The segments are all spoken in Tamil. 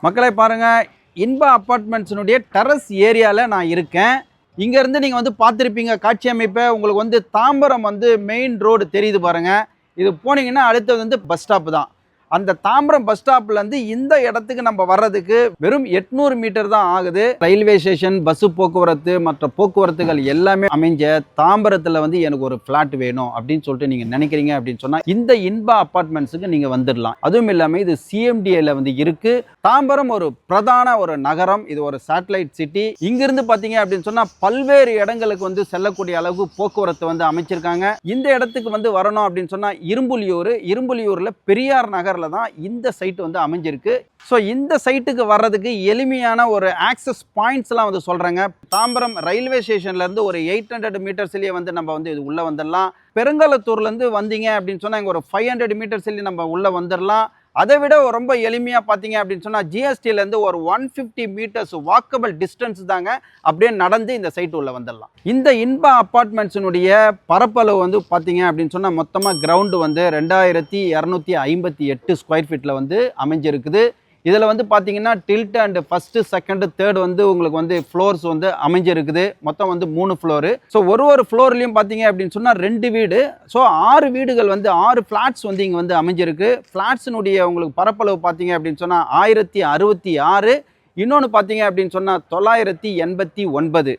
மக்களை பாருங்க, இன்பா அப்பார்ட்மெண்ட்ஸினுடைய டெரஸ் ஏரியால நான் இருக்கேன். இங்க இருந்து நீங்க வந்து பார்த்திருப்பீங்க காட்சி அமைப்பை. உங்களுக்கு வந்து தாம்பரம் வந்து மெயின் ரோடு தெரியுது பாருங்க. இது போனீங்கன்னா அடுத்தது வந்து பஸ் ஸ்டாப் தான். அந்த தாம்பரம் பஸ் ஸ்டாப்ல இருந்து இந்த இடத்துக்கு நம்ம வர்றதுக்கு வெறும் 800 மீட்டர் தான் ஆகுது. ரயில்வே ஸ்டேஷன், பஸ் போக்குவரத்து, மற்ற போக்குவரத்துகள் எல்லாமே அமைஞ்ச தாம்பரத்துல வந்து எனக்கு ஒரு பிளாட் வேணும் அப்படின்னு சொல்லிட்டு நீங்க நினைக்கிறீங்க அப்படின்னு சொன்னா இந்த இன்பா அப்பார்ட்மெண்ட்ஸுக்கு நீங்க வந்துடலாம். அதுவும் இல்லாம இது சிஎம்டிஏல வந்து இருக்கு. தாம்பரம் ஒரு பிரதான ஒரு நகரம். இது ஒரு சேட்டலைட் சிட்டி. இங்கிருந்து பாத்தீங்க அப்படின்னு சொன்னா பல்வேறு இடங்களுக்கு வந்து செல்லக்கூடிய அளவுக்கு போக்குவரத்து வந்து அமைச்சிருக்காங்க. இந்த இடத்துக்கு வந்து வரணும் அப்படின்னு சொன்னா இரும்புலியூர்ல பெரியார் நகர் தான் இந்த சைட் வந்து அமைஞ்சிருக்கு. ஸோ இந்த சைட்டுக்கு வர்றதுக்கு எளிமையான ஒரு ஆக்சஸ் பாயிண்ட்ஸ்லாம் வந்து சொல்கிறேங்க. தாம்பரம் ரயில்வே ஸ்டேஷன்லேருந்து ஒரு 800 மீட்டர்ஸ்லேயே வந்து நம்ம வந்து இது உள்ளே வந்துடலாம். பெருங்காலத்தூர்லேருந்து வந்தீங்க அப்படின்னு சொன்னால் இங்கே ஒரு 500 மீட்டர்ஸ்லேயே நம்ம உள்ளே வந்துடலாம். அதை விட ரொம்ப எளிமையாக பார்த்தீங்க அப்படின்னு சொன்னால் ஜிஎஸ்டிலேருந்து ஒரு 150 மீட்டர்ஸ் வாக்கபிள் டிஸ்டன்ஸ் தாங்க. அப்படியே நடந்து இந்த சைட்டு உள்ள வந்துடலாம். இந்த இன்பா அப்பார்ட்மெண்ட்ஸினுடைய பரப்பளவு வந்து பார்த்தீங்க அப்படின்னு சொன்னால் மொத்தமாக கிரவுண்டு வந்து 2258 ஸ்கொயர் ஃபீட்டில் வந்து அமைஞ்சிருக்குது. இதில் வந்து பார்த்தீங்கன்னா tilt and first second third வந்து உங்களுக்கு வந்து ஃப்ளோர்ஸ் வந்து அமைஞ்சிருக்குது. மொத்தம் வந்து 3 ஃப்ளோரு. ஸோ ஒரு ஃப்ளோர்லையும் பார்த்தீங்க அப்படின்னு சொன்னால் 2 வீடு. ஸோ 6 வீடுகள் வந்து 6 ஃப்ளாட்ஸ் வந்து இங்கே வந்து அமைஞ்சிருக்கு. ஃப்ளாட்ஸினுடைய உங்களுக்கு பரப்பளவு பார்த்தீங்க அப்படின்னு சொன்னால் 1066. இன்னொன்று பார்த்தீங்க அப்படின்னு சொன்னால் 989.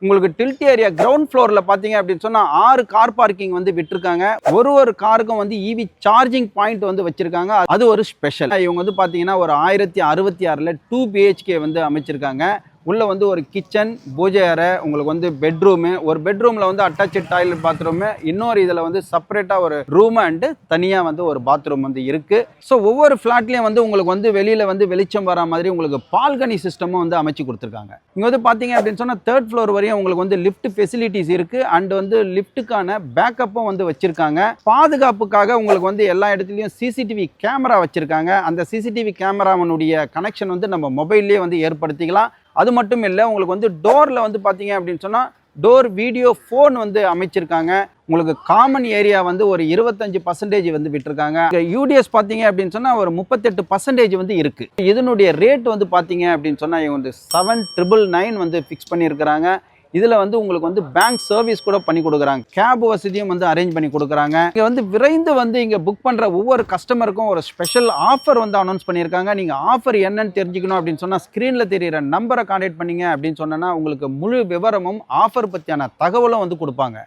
உங்களுக்கு டில்ட் ஏரியா கிரவுண்ட் ஃப்ளோரில் பார்த்தீங்க அப்படின்னு சொன்னால் 6 கார் பார்க்கிங் வந்து விட்டுருக்காங்க. ஒரு காருக்கும் வந்து இவி சார்ஜிங் பாயிண்ட் வந்து வச்சுருக்காங்க. அது ஒரு ஸ்பெஷல். இவங்க வந்து பார்த்தீங்கன்னா ஒரு 1066ல் 2 BHK வந்து அமைச்சிருக்காங்க. உள்ளே வந்து ஒரு கிச்சன், பூஜை அறை, உங்களுக்கு வந்து பெட்ரூமு, ஒரு பெட்ரூமில் வந்து அட்டாச்சு டாய்லெட் பாத்ரூமு, இன்னொரு இதில் வந்து செப்பரேட்டாக ஒரு ரூம் அண்டு தனியாக வந்து ஒரு பாத்ரூம் வந்து இருக்குது. ஸோ ஒவ்வொரு ஃப்ளாட்லேயும் வந்து உங்களுக்கு வந்து வெளியில் வந்து வெளிச்சம் வர மாதிரி உங்களுக்கு பால்கனி சிஸ்டமும் வந்து அமைச்சு கொடுத்துருக்காங்க. இங்கே வந்து பார்த்தீங்க அப்படின்னு சொன்னால் 3rd ஃப்ளோர் வரையும் உங்களுக்கு வந்து லிஃப்ட் ஃபெசிலிட்டிஸ் இருக்குது. அண்ட் வந்து லிஃப்ட்டுக்கான பேக்கப்பும் வந்து வச்சுருக்காங்க. பாதுகாப்புக்காக உங்களுக்கு வந்து எல்லா இடத்துலையும் சிசிடிவி கேமரா வச்சுருக்காங்க. அந்த சிசிடிவி கேமராவனுடைய கனெக்ஷன் வந்து நம்ம மொபைல்லேயே வந்து ஏற்படுத்திக்கலாம். அது மட்டும் இல்லை, உங்களுக்கு வந்து டோரில் வந்து பார்த்தீங்க அப்படின்னு சொன்னால் டோர் வீடியோ ஃபோன் வந்து அமைச்சிருக்காங்க. உங்களுக்கு காமன் ஏரியா வந்து ஒரு 25% வந்து விட்டுருக்காங்க. யூடிஎஸ் பார்த்தீங்க அப்படின்னு சொன்னால் ஒரு 38% வந்து இருக்குது. இதனுடைய ரேட் வந்து பார்த்தீங்க அப்படின்னு சொன்னால் இவங்க வந்து 7,999 வந்து ஃபிக்ஸ் பண்ணியிருக்கிறாங்க. இதில் வந்து உங்களுக்கு வந்து பேங்க் சர்வீஸ் கூட பண்ணி கொடுக்குறாங்க. கேப் வசதியும் வந்து அரேஞ்ச் பண்ணி கொடுக்குறாங்க. இங்கே வந்து விரைந்து வந்து இங்கே புக் பண்ணுற ஒவ்வொரு கஸ்டமருக்கும் ஒரு ஸ்பெஷல் ஆஃபர் வந்து அனௌன்ஸ் பண்ணியிருக்காங்க. நீங்கள் ஆஃபர் என்னன்னு தெரிஞ்சுக்கணும் அப்படின்னு சொன்னால் ஸ்க்ரீனில் தெரிகிற நம்பரை கான்டாக்ட் பண்ணிங்க அப்படின்னு சொன்னால் உங்களுக்கு முழு விவரமும் ஆஃபர் பற்றியான தகவலும் வந்து கொடுப்பாங்க.